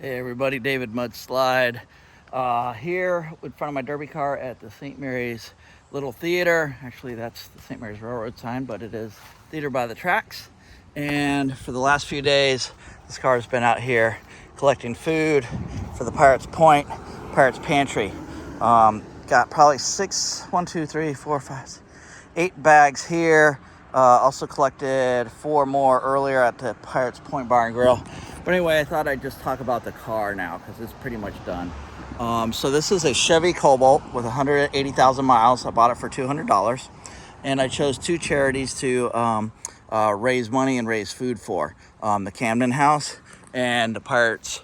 Hey everybody, David Mudslide here in front of my derby car at the St. Mary's Little Theater. Actually, that's the St. Mary's Railroad sign, but it is Theater by the Tracks. And for the last few days, this car has been out here collecting food for the Pirates Point, Pirates Pantry. Got probably 8 bags here. Also collected 4 more earlier at the Pirates Point Bar and Grill. But anyway, I thought I'd just talk about the car now because it's pretty much done. So this is a Chevy Cobalt with 180,000 miles. I bought it for $200. And I chose 2 charities to raise money and raise food for. The Camden House and the Pirates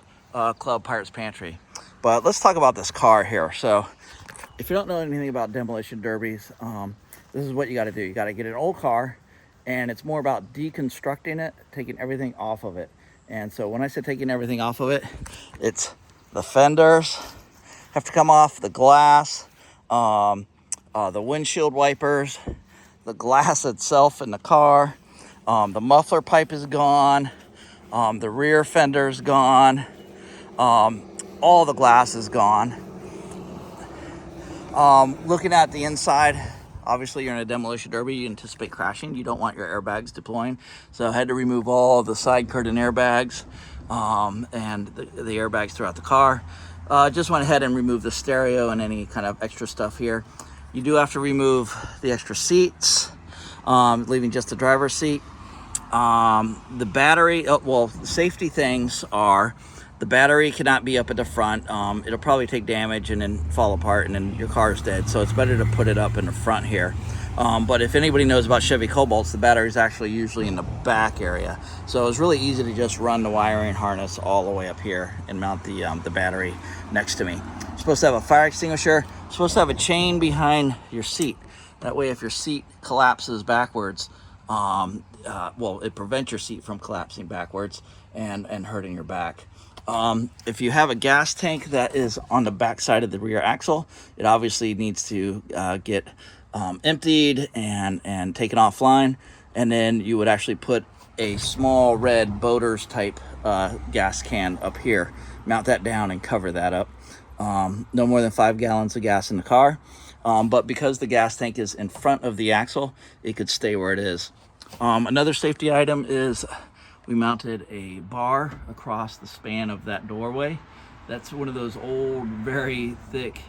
Club Pirates Pantry. But let's talk about this car here. So if you don't know anything about demolition derbies, this is what you got to do. You got to get an old car, and it's more about deconstructing it, taking everything off of it. And so when I say taking everything off of it, it's the fenders have to come off, the glass, the windshield wipers, the glass itself in the car, the muffler pipe is gone, the rear fender's gone, all the glass is gone. Looking at the inside, obviously you're in a demolition derby, you anticipate crashing, you don't want your airbags deploying, so I had to remove all the side curtain airbags and the airbags throughout the car. Just went ahead and removed the stereo and any kind of extra stuff here. You do have to remove the extra seats, leaving just the driver's seat. The battery, the safety things are the battery cannot be up at the front. It'll probably take damage and then fall apart and then your car's dead. So it's better to put it up in the front here. But if anybody knows about Chevy Cobalts, the battery is actually usually in the back area. So it's really easy to just run the wiring harness all the way up here and mount the battery next to me. You're supposed to have a fire extinguisher. You're supposed to have a chain behind your seat. That way if your seat collapses backwards, it prevents your seat from collapsing backwards and hurting your back. If you have a gas tank that is on the back side of the rear axle, it obviously needs to get emptied and taken offline, and then you would actually put a small red Boaters type gas can up here, mount that down and cover that up. No more than 5 gallons of gas in the car, but because the gas tank is in front of the axle, it could stay where it is. Another safety item is we mounted a bar across the span of that doorway. That's one of those old, very thick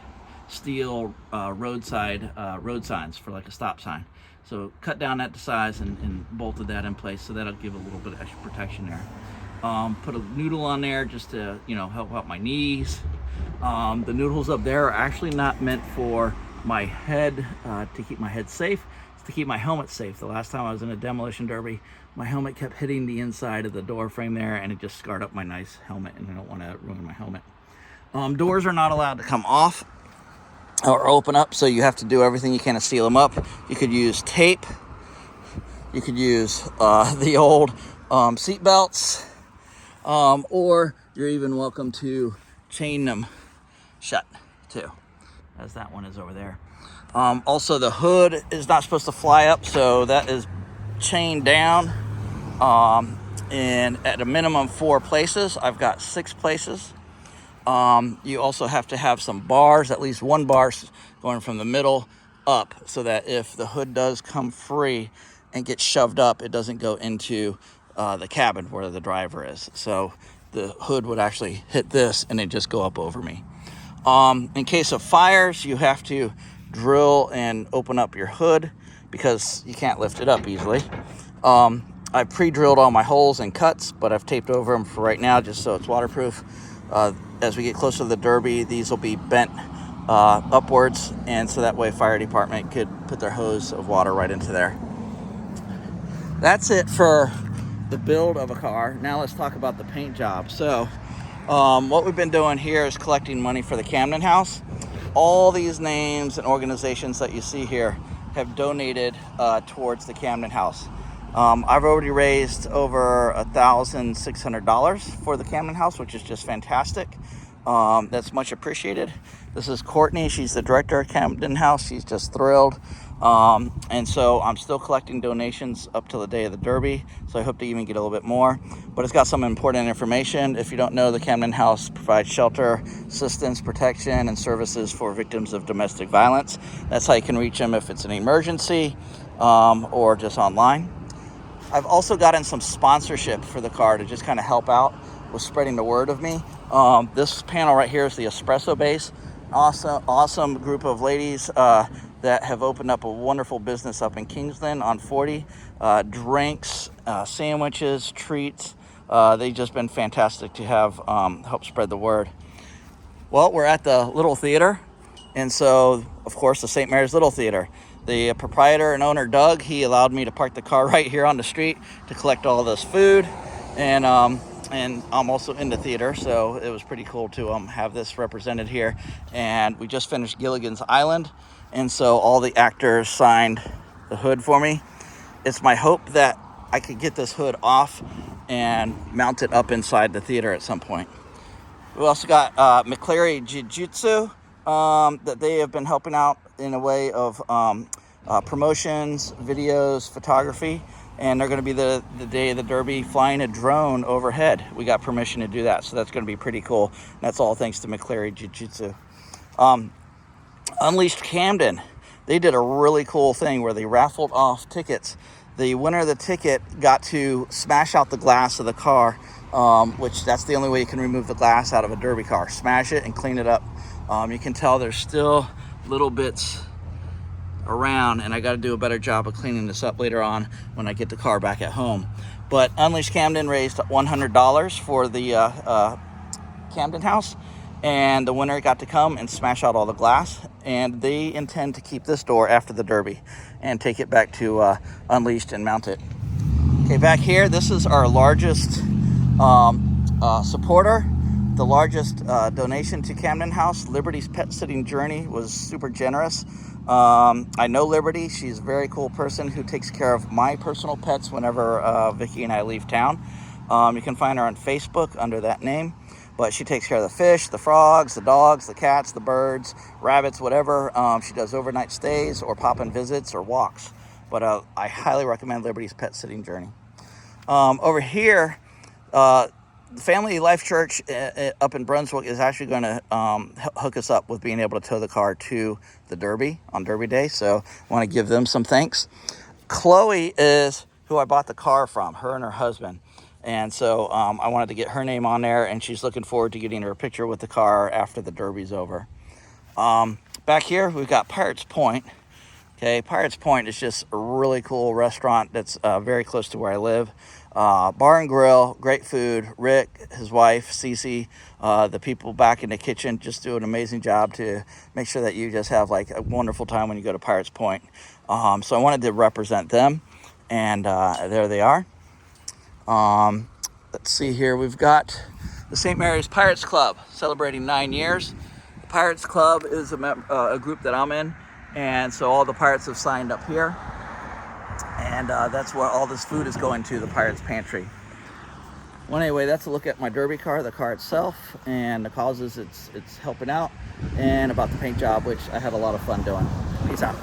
steel road signs for like a stop sign. So cut down that to size and bolted that in place, so that'll give a little bit of extra protection there. Put a noodle on there just to help out my knees. The noodles up there are actually not meant for my head, to keep my head safe. It's to keep my helmet safe. The last time I was in a demolition derby, my helmet kept hitting the inside of the door frame there, and it just scarred up my nice helmet, and I don't want to ruin my helmet. Doors are not allowed to come off or open up, so you have to do everything you can to seal them up. You could use tape. You could use the old seat belts, or you're even welcome to chain them shut too, as that one is over there. Also, the hood is not supposed to fly up, so that is chained down, and at a minimum 4 places. I've got 6 places. You also have to have some bars, at least 1 bar going from the middle up, so that if the hood does come free and get shoved up, it doesn't go into the cabin where the driver is. So the hood would actually hit this and it just go up over me. In case of fires, you have to drill and open up your hood because you can't lift it up easily. I pre-drilled all my holes and cuts, but I've taped over them for right now just so it's waterproof. As we get closer to the derby, these will be bent upwards, and so that way fire department could put their hose of water right into there. That's it for the build of a car. Now let's talk about the paint job. So what we've been doing here is collecting money for the Camden House. All these names and organizations that you see here have donated towards the Camden House. I've already raised over $1,600 for the Camden House, which is just fantastic. That's much appreciated. This is Courtney. She's the director of Camden House. She's just thrilled. And so I'm still collecting donations up till the day of the Derby. So I hope to even get a little bit more. But it's got some important information. If you don't know, the Camden House provides shelter, assistance, protection, and services for victims of domestic violence. That's how you can reach them if it's an emergency or just online. I've also gotten some sponsorship for the car to just kind of help out with spreading the word of me. This panel right here is the Espresso Base. Awesome group of ladies that have opened up a wonderful business up in Kingsland on 40. Drinks, sandwiches, treats. They've just been fantastic to have help spread the word. Well, we're at the Little Theater, and so, of course, the St. Mary's Little Theater. The proprietor and owner, Doug, he allowed me to park the car right here on the street to collect all this food, and I'm also in the theater, so it was pretty cool to have this represented here. And we just finished Gilligan's Island, and so all the actors signed the hood for me. It's my hope that I could get this hood off and mount it up inside the theater at some point. We also got McCleary Jiu-Jitsu that they have been helping out in a way of promotions, videos, photography, and they're going to be the day of the Derby flying a drone overhead. We got permission to do that, so that's going to be pretty cool. And that's all thanks to McCleary Jiu-Jitsu. Unleashed Camden, they did a really cool thing where they raffled off tickets. The winner of the ticket got to smash out the glass of the car, which that's the only way you can remove the glass out of a Derby car. Smash it and clean it up. You can tell there's still little bits around, and I got to do a better job of cleaning this up later on when I get the car back at home. But Unleashed Camden raised $100 for the Camden House, and the winner got to come and smash out all the glass, and they intend to keep this door after the Derby and take it back to Unleashed and mount it. Okay, back here, this is our largest supporter. The largest donation to Camden House, Liberty's Pet Sitting Journey, was super generous. I know Liberty. She's a very cool person who takes care of my personal pets whenever Vicky and I leave town. You can find her on Facebook under that name. But she takes care of the fish, the frogs, the dogs, the cats, the birds, rabbits, whatever. She does overnight stays or pop-in visits or walks. But I highly recommend Liberty's Pet Sitting Journey. Over here, the Family Life Church up in Brunswick is actually going to hook us up with being able to tow the car to the Derby on Derby Day. So I want to give them some thanks. Chloe is who I bought the car from, her and her husband. And so I wanted to get her name on there, and she's looking forward to getting her picture with the car after the Derby's over. Back here, we've got Pirates Point. Okay, Pirates Point is just a really cool restaurant that's very close to where I live. Bar and grill, great food. Rick, his wife, Cece, the people back in the kitchen just do an amazing job to make sure that you just have like a wonderful time when you go to Pirates Point. So I wanted to represent them, and there they are. Let's see here. We've got the St. Mary's Pirates Club celebrating 9 years. The Pirates Club is a group that I'm in, and so all the pirates have signed up here, and that's where all this food is going to, the Pirates Pantry. Well, anyway, that's a look at my Derby car, the car itself, and the causes it's helping out, and about the paint job, which I had a lot of fun doing. Peace out.